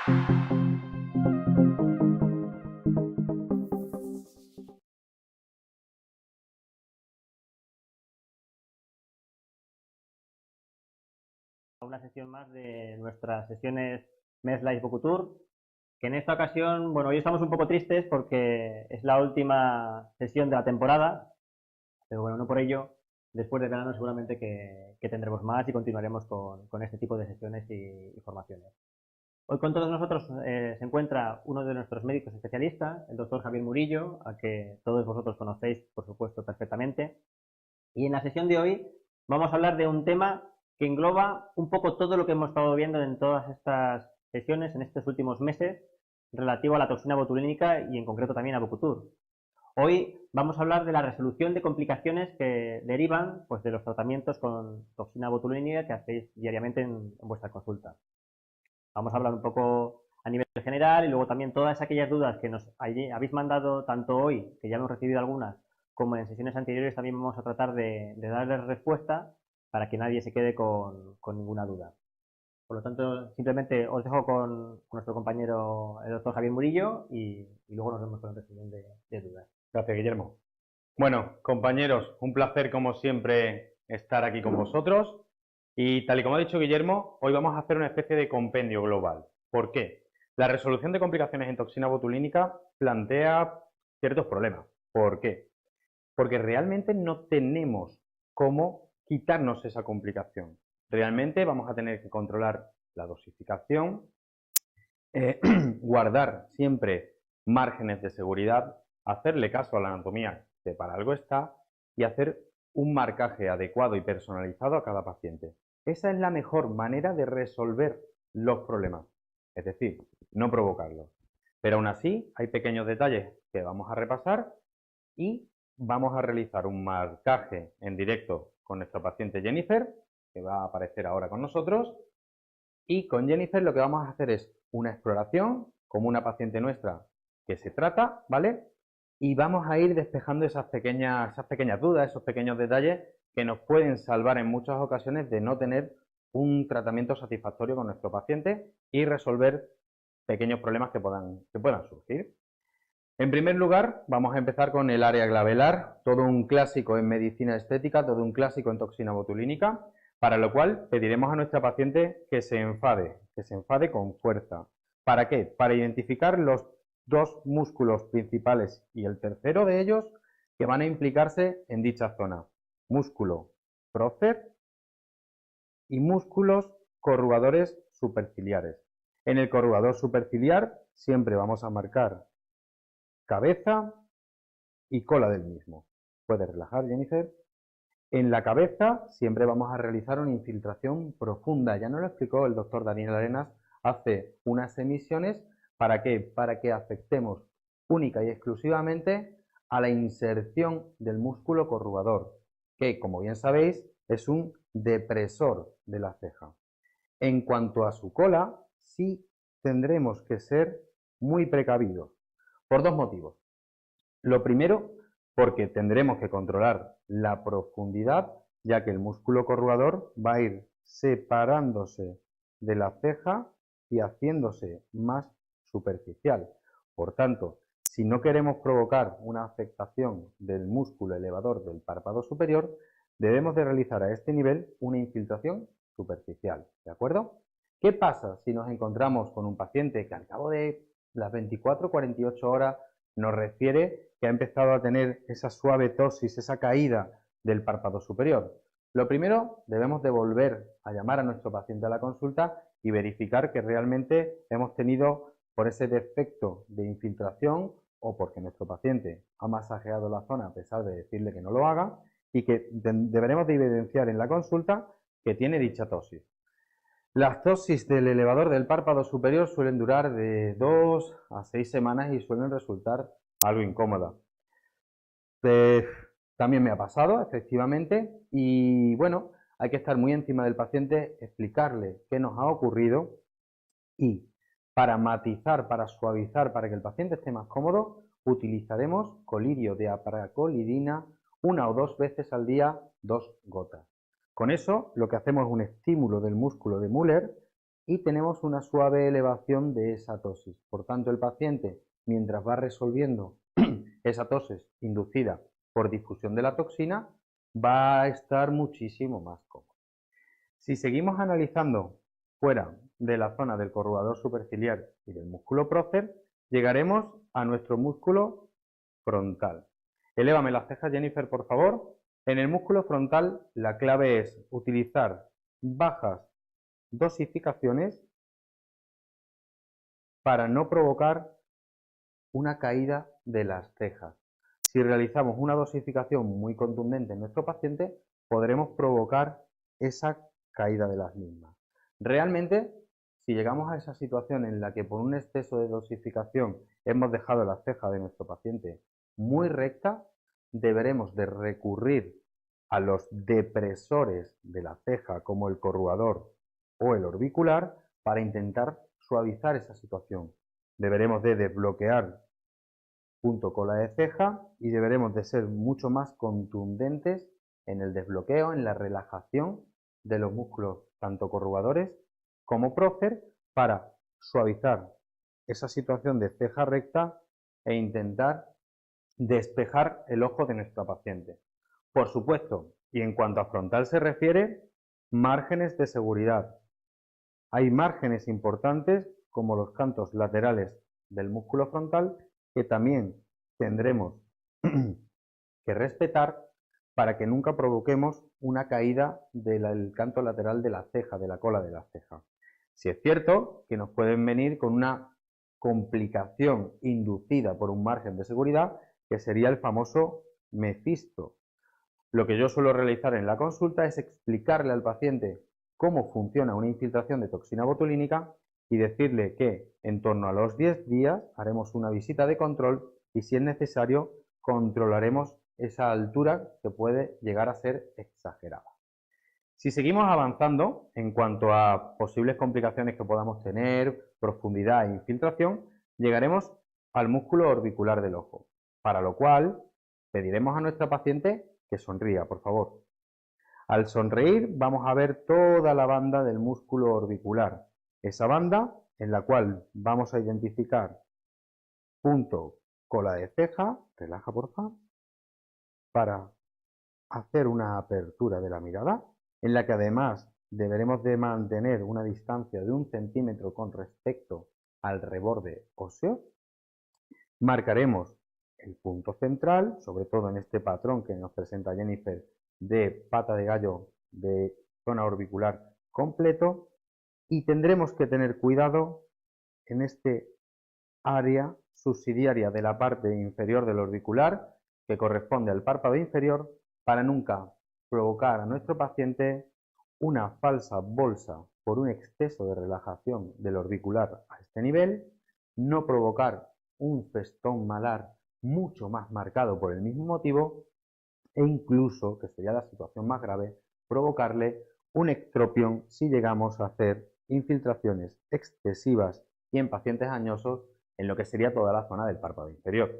Una sesión más de nuestras sesiones MES Live Book Tour, que en esta ocasión, bueno, hoy estamos un poco tristes porque es la última sesión de la temporada, pero bueno, no por ello, después de verano seguramente que tendremos más y continuaremos con este tipo de sesiones y formaciones. Hoy con todos nosotros se encuentra uno de nuestros médicos especialistas, el doctor Javier Murillo, a que todos vosotros conocéis, por supuesto, perfectamente. Y en la sesión de hoy vamos a hablar de un tema que engloba un poco todo lo que hemos estado viendo en todas estas sesiones, en estos últimos meses, relativo a la toxina botulínica y en concreto también a Bocutur. Hoy vamos a hablar de la resolución de complicaciones que derivan pues, de los tratamientos con toxina botulínica que hacéis diariamente en vuestra consulta. Vamos a hablar un poco a nivel general y luego también todas aquellas dudas que nos habéis mandado tanto hoy, que ya hemos recibido algunas, como en sesiones anteriores también vamos a tratar de darles respuesta para que nadie se quede con ninguna duda. Por lo tanto, simplemente os dejo con nuestro compañero, el doctor Javier Murillo, y luego nos vemos con la resolución de dudas. Gracias, Guillermo. Bueno, compañeros, un placer como siempre estar aquí con vosotros. Y tal y como ha dicho Guillermo, hoy vamos a hacer una especie de compendio global. ¿Por qué? La resolución de complicaciones en toxina botulínica plantea ciertos problemas. ¿Por qué? Porque realmente no tenemos cómo quitarnos esa complicación. Realmente vamos a tener que controlar la dosificación, guardar siempre márgenes de seguridad, hacerle caso a la anatomía, que para algo está, y hacer un marcaje adecuado y personalizado a cada paciente. Esa es la mejor manera de resolver los problemas, es decir, no provocarlos. Pero aún así, hay pequeños detalles que vamos a repasar y vamos a realizar un marcaje en directo con nuestra paciente Jennifer, que va a aparecer ahora con nosotros. Y con Jennifer lo que vamos a hacer es una exploración, como una paciente nuestra que se trata, ¿vale? Y vamos a ir despejando esas pequeñas dudas, esos pequeños detalles que nos pueden salvar en muchas ocasiones de no tener un tratamiento satisfactorio con nuestro paciente y resolver pequeños problemas que puedan surgir. En primer lugar, vamos a empezar con el área glabelar, todo un clásico en medicina estética, todo un clásico en toxina botulínica, para lo cual pediremos a nuestra paciente que se enfade con fuerza. ¿Para qué? Para identificar los dos músculos principales y el tercero de ellos que van a implicarse en dicha zona. Músculo prócer y músculos corrugadores superciliares. En el corrugador superciliar siempre vamos a marcar cabeza y cola del mismo. Puedes relajar, Jennifer. En la cabeza siempre vamos a realizar una infiltración profunda. Ya nos lo explicó el doctor Daniel Arenas hace unas emisiones. ¿Para qué? Para que afectemos única y exclusivamente a la inserción del músculo corrugador, que, como bien sabéis, es un depresor de la ceja. En cuanto a su cola, sí tendremos que ser muy precavidos, por dos motivos. Lo primero, porque tendremos que controlar la profundidad, ya que el músculo corrugador va a ir separándose de la ceja y haciéndose más superficial. Por tanto, si no queremos provocar una afectación del músculo elevador del párpado superior, debemos de realizar a este nivel una infiltración superficial, ¿de acuerdo? ¿Qué pasa si nos encontramos con un paciente que al cabo de las 24 o 48 horas nos refiere que ha empezado a tener esa suave ptosis, esa caída del párpado superior? Lo primero, debemos de volver a llamar a nuestro paciente a la consulta y verificar que realmente hemos tenido por ese defecto de infiltración o porque nuestro paciente ha masajeado la zona a pesar de decirle que no lo haga, y que deberemos de evidenciar en la consulta que tiene dicha ptosis. Las ptosis del elevador del párpado superior suelen durar de 2 a 6 semanas y suelen resultar algo incómodas. También me ha pasado, efectivamente, y bueno, hay que estar muy encima del paciente, explicarle qué nos ha ocurrido y para matizar, para suavizar, para que el paciente esté más cómodo, utilizaremos colirio de apracolidina 1 o 2 veces al día, 2 gotas. Con eso lo que hacemos es un estímulo del músculo de Müller y tenemos una suave elevación de esa tosis. Por tanto, el paciente, mientras va resolviendo esa tosis inducida por difusión de la toxina, va a estar muchísimo más cómodo. Si seguimos analizando fuera de la zona del corrugador superciliar y del músculo prócer, llegaremos a nuestro músculo frontal. Elévame las cejas, Jennifer, por favor. En el músculo frontal, la clave es utilizar bajas dosificaciones para no provocar una caída de las cejas. Si realizamos una dosificación muy contundente en nuestro paciente, podremos provocar esa caída de las mismas. Realmente, si llegamos a esa situación en la que por un exceso de dosificación hemos dejado la ceja de nuestro paciente muy recta, deberemos de recurrir a los depresores de la ceja como el corrugador o el orbicular para intentar suavizar esa situación. Deberemos de desbloquear punto cola de ceja y deberemos de ser mucho más contundentes en el desbloqueo, en la relajación de los músculos tanto corrugadores como prócer para suavizar esa situación de ceja recta e intentar despejar el ojo de nuestra paciente. Por supuesto, y en cuanto a frontal se refiere, márgenes de seguridad. Hay márgenes importantes como los cantos laterales del músculo frontal que también tendremos que respetar para que nunca provoquemos una caída del canto lateral de la ceja, de la cola de la ceja. Si es cierto que nos pueden venir con una complicación inducida por un margen de seguridad, que sería el famoso mefisto. Lo que yo suelo realizar en la consulta es explicarle al paciente cómo funciona una infiltración de toxina botulínica y decirle que en torno a los 10 días haremos una visita de control y si es necesario controlaremos esa altura que puede llegar a ser exagerada. Si seguimos avanzando en cuanto a posibles complicaciones que podamos tener, profundidad e infiltración, llegaremos al músculo orbicular del ojo, para lo cual pediremos a nuestra paciente que sonría, por favor. Al sonreír vamos a ver toda la banda del músculo orbicular, esa banda en la cual vamos a identificar punto cola de ceja, relaja por favor, para hacer una apertura de la mirada, en la que además deberemos de mantener una distancia de 1 centímetro con respecto al reborde óseo. Marcaremos el punto central, sobre todo en este patrón que nos presenta Jennifer de pata de gallo de zona orbicular completo, y tendremos que tener cuidado en este área subsidiaria de la parte inferior del orbicular que corresponde al párpado inferior para nunca provocar a nuestro paciente una falsa bolsa por un exceso de relajación del orbicular a este nivel, no provocar un festón malar mucho más marcado por el mismo motivo e incluso, que sería la situación más grave, provocarle un ectropión si llegamos a hacer infiltraciones excesivas y en pacientes añosos en lo que sería toda la zona del párpado inferior.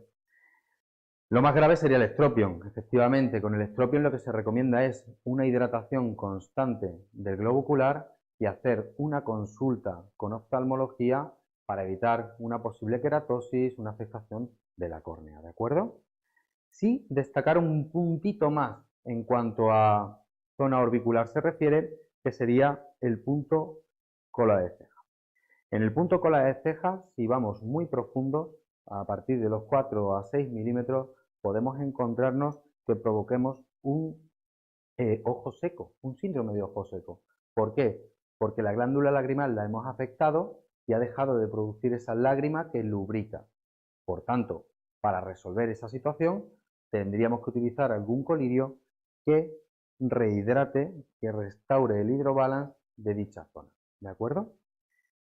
Lo más grave sería el estropión. Efectivamente, con el estropión lo que se recomienda es una hidratación constante del globo ocular y hacer una consulta con oftalmología para evitar una posible queratosis, una afectación de la córnea, ¿de acuerdo? Sí, destacar un puntito más en cuanto a zona orbicular se refiere, que sería el punto cola de ceja. En el punto cola de ceja, si vamos muy profundos, a partir de los 4 a 6 milímetros, podemos encontrarnos que provoquemos un ojo seco, un síndrome de ojo seco. ¿Por qué? Porque la glándula lagrimal la hemos afectado y ha dejado de producir esa lágrima que lubrica. Por tanto, para resolver esa situación, tendríamos que utilizar algún colirio que rehidrate, que restaure el hidrobalance de dicha zona. ¿De acuerdo?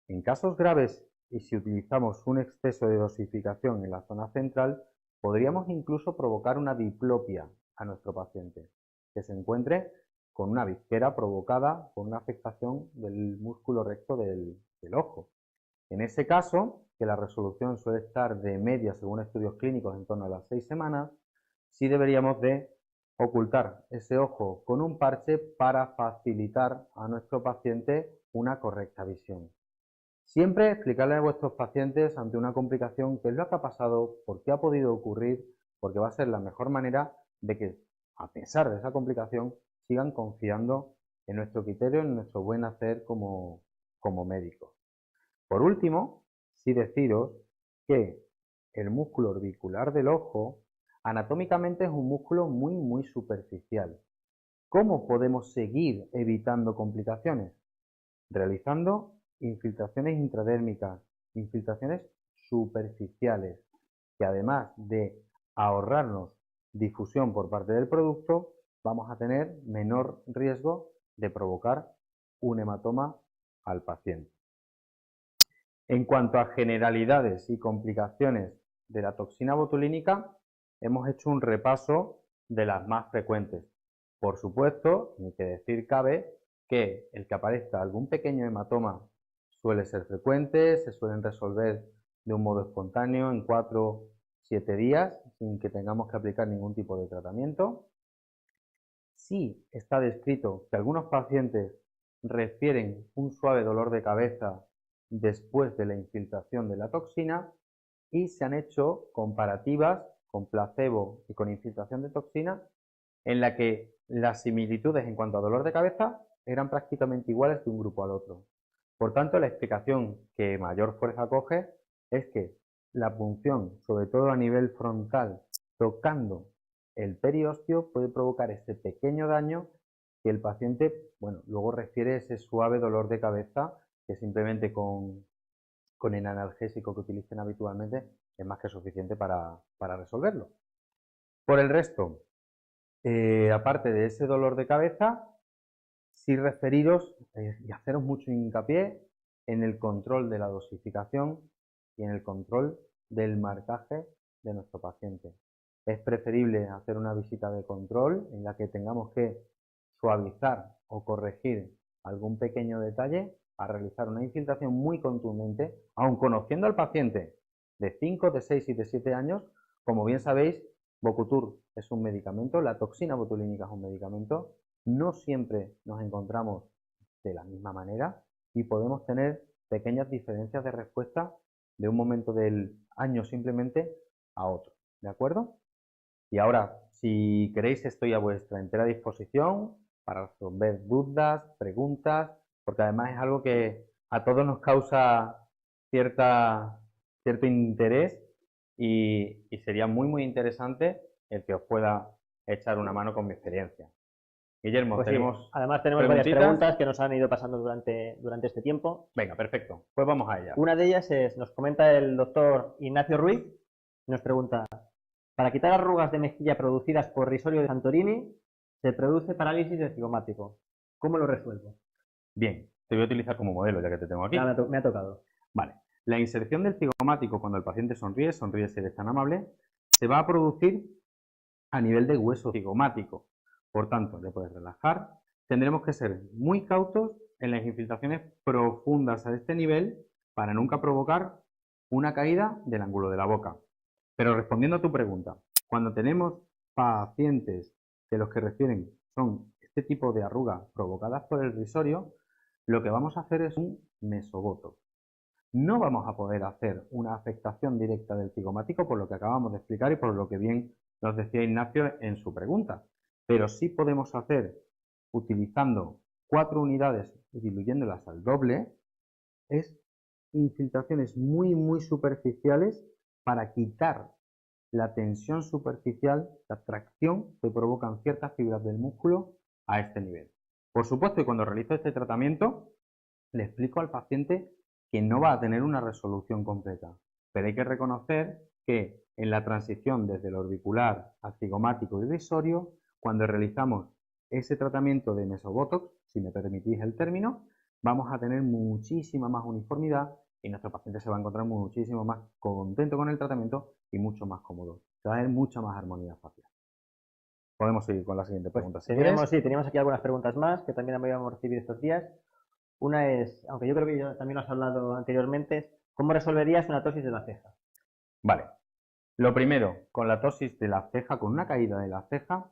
En casos graves y si utilizamos un exceso de dosificación en la zona central, podríamos incluso provocar una diplopia a nuestro paciente, que se encuentre con una visquera provocada por una afectación del músculo recto del ojo. En ese caso, que la resolución suele estar de media según estudios clínicos en torno a las 6 semanas, sí deberíamos de ocultar ese ojo con un parche para facilitar a nuestro paciente una correcta visión. Siempre explicarle a vuestros pacientes ante una complicación qué es lo que ha pasado, por qué ha podido ocurrir, porque va a ser la mejor manera de que, a pesar de esa complicación, sigan confiando en nuestro criterio, en nuestro buen hacer como médicos. Por último, sí deciros que el músculo orbicular del ojo anatómicamente es un músculo muy superficial. ¿Cómo podemos seguir evitando complicaciones? Realizando infiltraciones intradérmicas, infiltraciones superficiales, que además de ahorrarnos difusión por parte del producto, vamos a tener menor riesgo de provocar un hematoma al paciente. En cuanto a generalidades y complicaciones de la toxina botulínica, hemos hecho un repaso de las más frecuentes. Por supuesto, ni que decir cabe que el que aparezca algún pequeño hematoma suele ser frecuente, se suelen resolver de un modo espontáneo en 4-7 días sin que tengamos que aplicar ningún tipo de tratamiento. Sí está descrito que algunos pacientes refieren un suave dolor de cabeza después de la infiltración de la toxina y se han hecho comparativas con placebo y con infiltración de toxina en la que las similitudes en cuanto a dolor de cabeza eran prácticamente iguales de un grupo al otro. Por tanto, la explicación que mayor fuerza coge es que la punción, sobre todo a nivel frontal, tocando el periósteo, puede provocar ese pequeño daño que el paciente, bueno, luego refiere ese suave dolor de cabeza que simplemente con el analgésico que utilicen habitualmente es más que suficiente para resolverlo. Por el resto, aparte de ese dolor de cabeza, sí referiros y haceros mucho hincapié en el control de la dosificación y en el control del marcaje de nuestro paciente. Es preferible hacer una visita de control en la que tengamos que suavizar o corregir algún pequeño detalle a realizar una infiltración muy contundente, aun conociendo al paciente de 5, de 6 y de 7 años. Como bien sabéis, Bocutur es un medicamento, la toxina botulínica es un medicamento, no siempre nos encontramos de la misma manera y podemos tener pequeñas diferencias de respuesta de un momento del año simplemente a otro, ¿de acuerdo? Y ahora, si queréis, estoy a vuestra entera disposición para resolver dudas, preguntas, porque además es algo que a todos nos causa cierto interés y sería muy interesante el que os pueda echar una mano con mi experiencia. Guillermo, Pues tenemos sí, además tenemos varias preguntas que nos han ido pasando durante este tiempo. Venga, perfecto. Pues vamos a ella. Una de ellas nos comenta el doctor Ignacio Ruiz, nos pregunta: para quitar arrugas de mejilla producidas por risorio de Santorini, se produce parálisis del cigomático. ¿Cómo lo resuelvo? Bien, te voy a utilizar como modelo ya que te tengo aquí. Ya me ha tocado. Vale. La inserción del cigomático cuando el paciente sonríe si eres tan amable, se va a producir a nivel de hueso cigomático. Por tanto, le puedes relajar. Tendremos que ser muy cautos en las infiltraciones profundas a este nivel para nunca provocar una caída del ángulo de la boca. Pero respondiendo a tu pregunta, cuando tenemos pacientes de los que refieren son este tipo de arrugas provocadas por el risorio, lo que vamos a hacer es un mesobotox. No vamos a poder hacer una afectación directa del cigomático por lo que acabamos de explicar y por lo que bien nos decía Ignacio en su pregunta. Pero sí podemos hacer, utilizando 4 unidades y diluyéndolas al doble, es infiltraciones muy superficiales para quitar la tensión superficial, la tracción que provocan ciertas fibras del músculo a este nivel. Por supuesto que cuando realizo este tratamiento le explico al paciente que no va a tener una resolución completa, pero hay que reconocer que en la transición desde el orbicular al cigomático y risorio, cuando realizamos ese tratamiento de mesobotox, si me permitís el término, vamos a tener muchísima más uniformidad y nuestro paciente se va a encontrar muchísimo más contento con el tratamiento y mucho más cómodo. Se va a ver mucha más armonía facial. Podemos seguir con la siguiente pregunta. Teníamos aquí algunas preguntas más que también habíamos recibido estos días. Una es, aunque yo creo que también lo has hablado anteriormente, ¿cómo resolverías una tosis de la ceja? Vale. Lo primero, con la tosis de la ceja, con una caída de la ceja,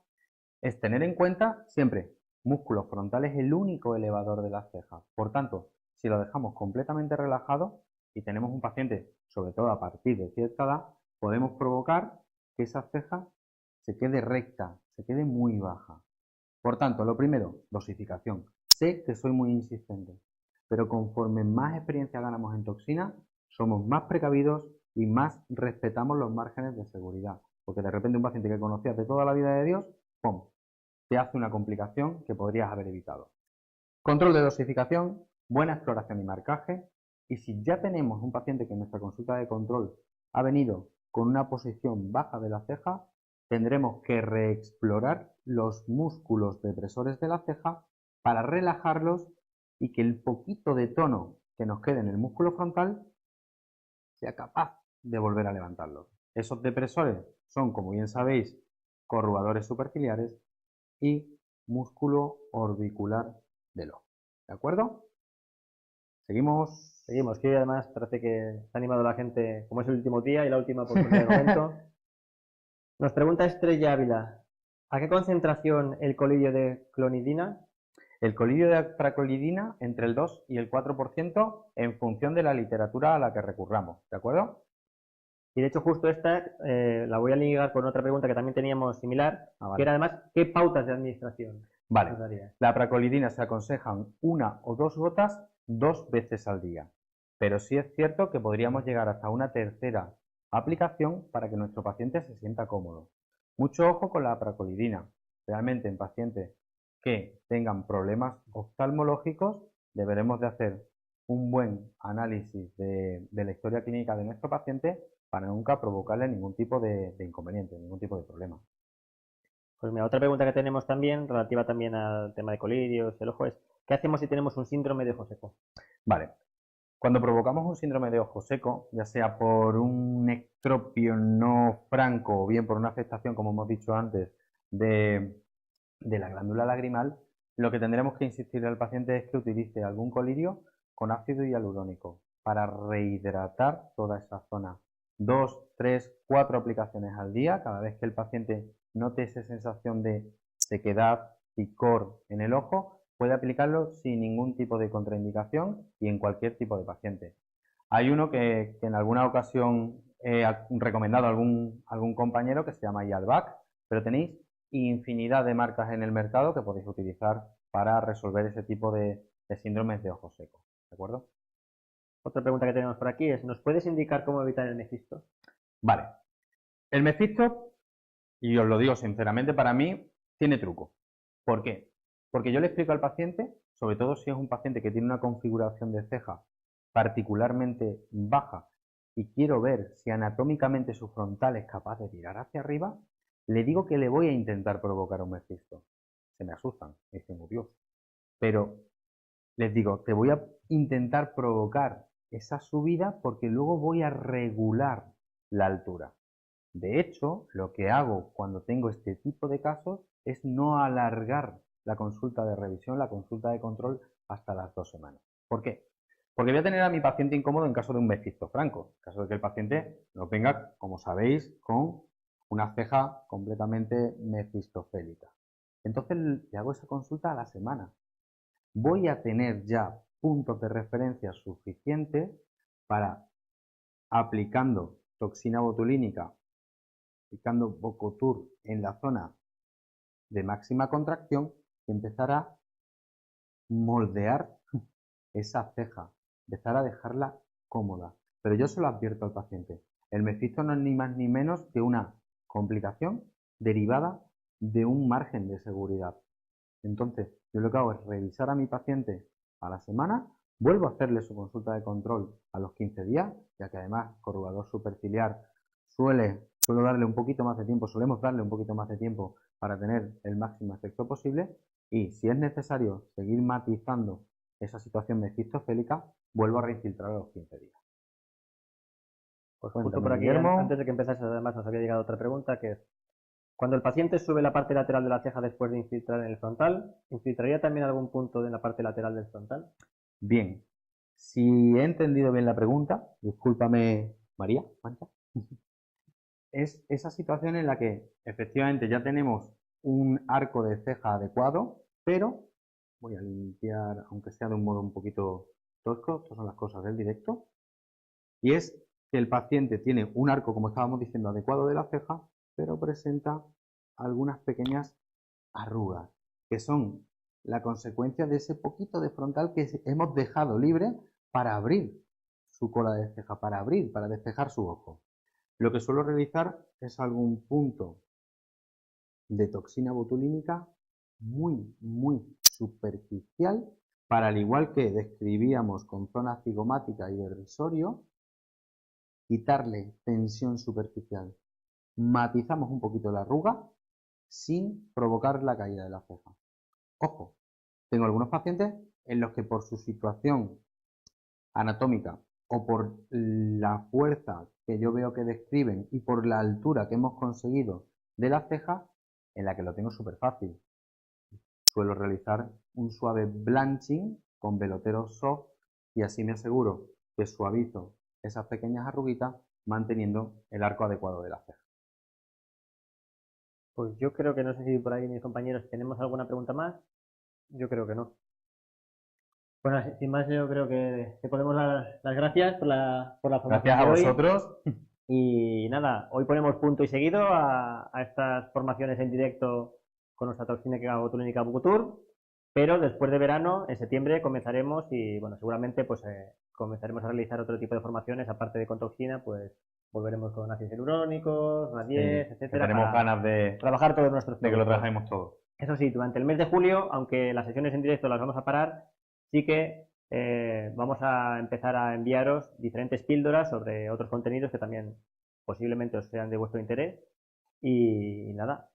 es tener en cuenta siempre músculo frontal es el único elevador de las cejas. Por tanto, si lo dejamos completamente relajado y tenemos un paciente, sobre todo a partir de cierta edad, podemos provocar que esa ceja se quede recta, se quede muy baja. Por tanto, lo primero, dosificación. Sé que soy muy insistente, pero conforme más experiencia ganamos en toxina, somos más precavidos y más respetamos los márgenes de seguridad. Porque de repente un paciente que conocías de toda la vida de Dios, ¡pum!, te hace una complicación que podrías haber evitado. Control de dosificación, buena exploración y marcaje. Y si ya tenemos un paciente que en nuestra consulta de control ha venido con una posición baja de la ceja, tendremos que reexplorar los músculos depresores de la ceja para relajarlos y que el poquito de tono que nos quede en el músculo frontal sea capaz de volver a levantarlos. Esos depresores son, como bien sabéis, corrugadores superciliares y músculo orbicular del ojo. ¿De acuerdo? Seguimos. Seguimos, que además parece que se ha animado la gente, como es el último día y la última oportunidad del momento. Nos pregunta Estrella Ávila, ¿a qué concentración el colirio de clonidina? El colirio de pracolidina entre el 2 y el 4% en función de la literatura a la que recurramos, ¿de acuerdo? Y de hecho justo esta la voy a ligar con otra pregunta que también teníamos similar, Vale. que era además, ¿qué pautas de administración? Vale, la pracolidina se aconsejan 1 o 2 gotas 2 veces al día, pero sí es cierto que podríamos llegar hasta una tercera aplicación para que nuestro paciente se sienta cómodo. Mucho ojo con la pracolidina. Realmente en pacientes que tengan problemas oftalmológicos deberemos de hacer un buen análisis de la historia clínica de nuestro paciente para nunca provocarle ningún tipo de inconveniente, ningún tipo de problema. Pues mira, otra pregunta que tenemos también, relativa también al tema de colirios, el ojo, es ¿qué hacemos si tenemos un síndrome de ojo seco? Vale, cuando provocamos un síndrome de ojo seco, ya sea por un ectropio no franco o bien por una afectación, como hemos dicho antes, de la glándula lagrimal, lo que tendremos que insistir al paciente es que utilice algún colirio con ácido hialurónico para rehidratar toda esa zona. 2, 3, 4 aplicaciones al día, cada vez que el paciente note esa sensación de sequedad, picor en el ojo, puede aplicarlo sin ningún tipo de contraindicación y en cualquier tipo de paciente. Hay uno que en alguna ocasión he recomendado a algún compañero que se llama Yalbac, pero tenéis infinidad de marcas en el mercado que podéis utilizar para resolver ese tipo de síndromes de ojo seco, ¿de acuerdo? Otra pregunta que tenemos por aquí es, ¿nos puedes indicar cómo evitar el mefisto? Vale, el mefisto, y os lo digo sinceramente, para mí tiene truco. ¿Por qué? Porque yo le explico al paciente, sobre todo si es un paciente que tiene una configuración de ceja particularmente baja y quiero ver si anatómicamente su frontal es capaz de tirar hacia arriba, le digo que le voy a intentar provocar un mefisto. Se me asustan, me dicen, oh Dios. Pero les digo, te voy a intentar provocar esa subida porque luego voy a regular la altura. De hecho, lo que hago cuando tengo este tipo de casos es no alargar la consulta de revisión, la consulta de control hasta las 2 semanas. ¿Por qué? Porque voy a tener a mi paciente incómodo en caso de un mefisto franco, en caso de que el paciente nos venga, como sabéis, con una ceja completamente mefistofélica. Entonces le hago esa consulta a la semana. Voy a tener ya puntos de referencia suficientes para, aplicando toxina botulínica, aplicando Bocotur en la zona de máxima contracción, empezar a moldear esa ceja, empezar a dejarla cómoda. Pero yo se lo advierto al paciente. El mefisto no es ni más ni menos que una complicación derivada de un margen de seguridad. Entonces, yo lo que hago es revisar a mi paciente a la semana, vuelvo a hacerle su consulta de control a los 15 días, ya que además corrugador superciliar suelo darle un poquito más de tiempo, solemos darle un poquito más de tiempo para tener el máximo efecto posible y si es necesario seguir matizando esa situación mefistofélica, vuelvo a reinfiltrar a los 15 días. Pues justo por aquí, Guillermo, antes de que empezase, además nos había llegado otra pregunta que es, cuando el paciente sube la parte lateral de la ceja después de infiltrar en el frontal, ¿infiltraría también algún punto en la parte lateral del frontal? Bien, si he entendido bien la pregunta, discúlpame María, Mancha, es esa situación en la que efectivamente ya tenemos un arco de ceja adecuado, pero voy a limpiar, aunque sea de un modo un poquito tosco, estas son las cosas del directo, y es que el paciente tiene un arco, como estábamos diciendo, adecuado de la ceja, pero presenta algunas pequeñas arrugas, que son la consecuencia de ese poquito de frontal que hemos dejado libre para abrir su cola de ceja, para despejar su ojo. Lo que suelo realizar es algún punto de toxina botulínica muy superficial, para, al igual que describíamos con zona cigomática y de risorio, quitarle tensión superficial. Matizamos un poquito la arruga sin provocar la caída de la ceja. Ojo, tengo algunos pacientes en los que por su situación anatómica o por la fuerza que yo veo que describen y por la altura que hemos conseguido de la ceja, en la que lo tengo súper fácil. Suelo realizar un suave blanching con Velotero Soft y así me aseguro que suavizo esas pequeñas arruguitas manteniendo el arco adecuado de la ceja. Pues yo creo que no sé si por ahí mis compañeros tenemos alguna pregunta más. Yo creo que no. Bueno, sin más, yo creo que te ponemos las gracias por la formación Gracias a de hoy. vosotros. Y nada, hoy ponemos punto y seguido a estas formaciones en directo con nuestra toxina botulínica Bucutur, pero después de verano, en septiembre, comenzaremos y bueno, seguramente pues comenzaremos a realizar otro tipo de formaciones, aparte de con toxina, pues volveremos con ácidos hialurónicos, radies, Sí, etcétera. Tenemos ganas de trabajar todos nuestros que lo productos. trabajemos todo. Eso sí, durante el mes de julio, aunque las sesiones en directo las vamos a parar, sí que vamos a empezar a enviaros diferentes píldoras sobre otros contenidos que también posiblemente os sean de vuestro interés. Y nada,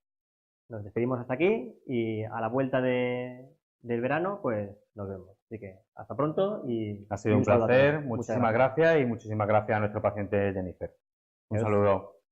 nos despedimos hasta aquí y a la vuelta del verano, pues nos vemos. Así que hasta pronto y ha sido un saludo a todos. placer, Muchas muchísimas gracias y muchísimas gracias a nuestro paciente Jennifer. Un saludo.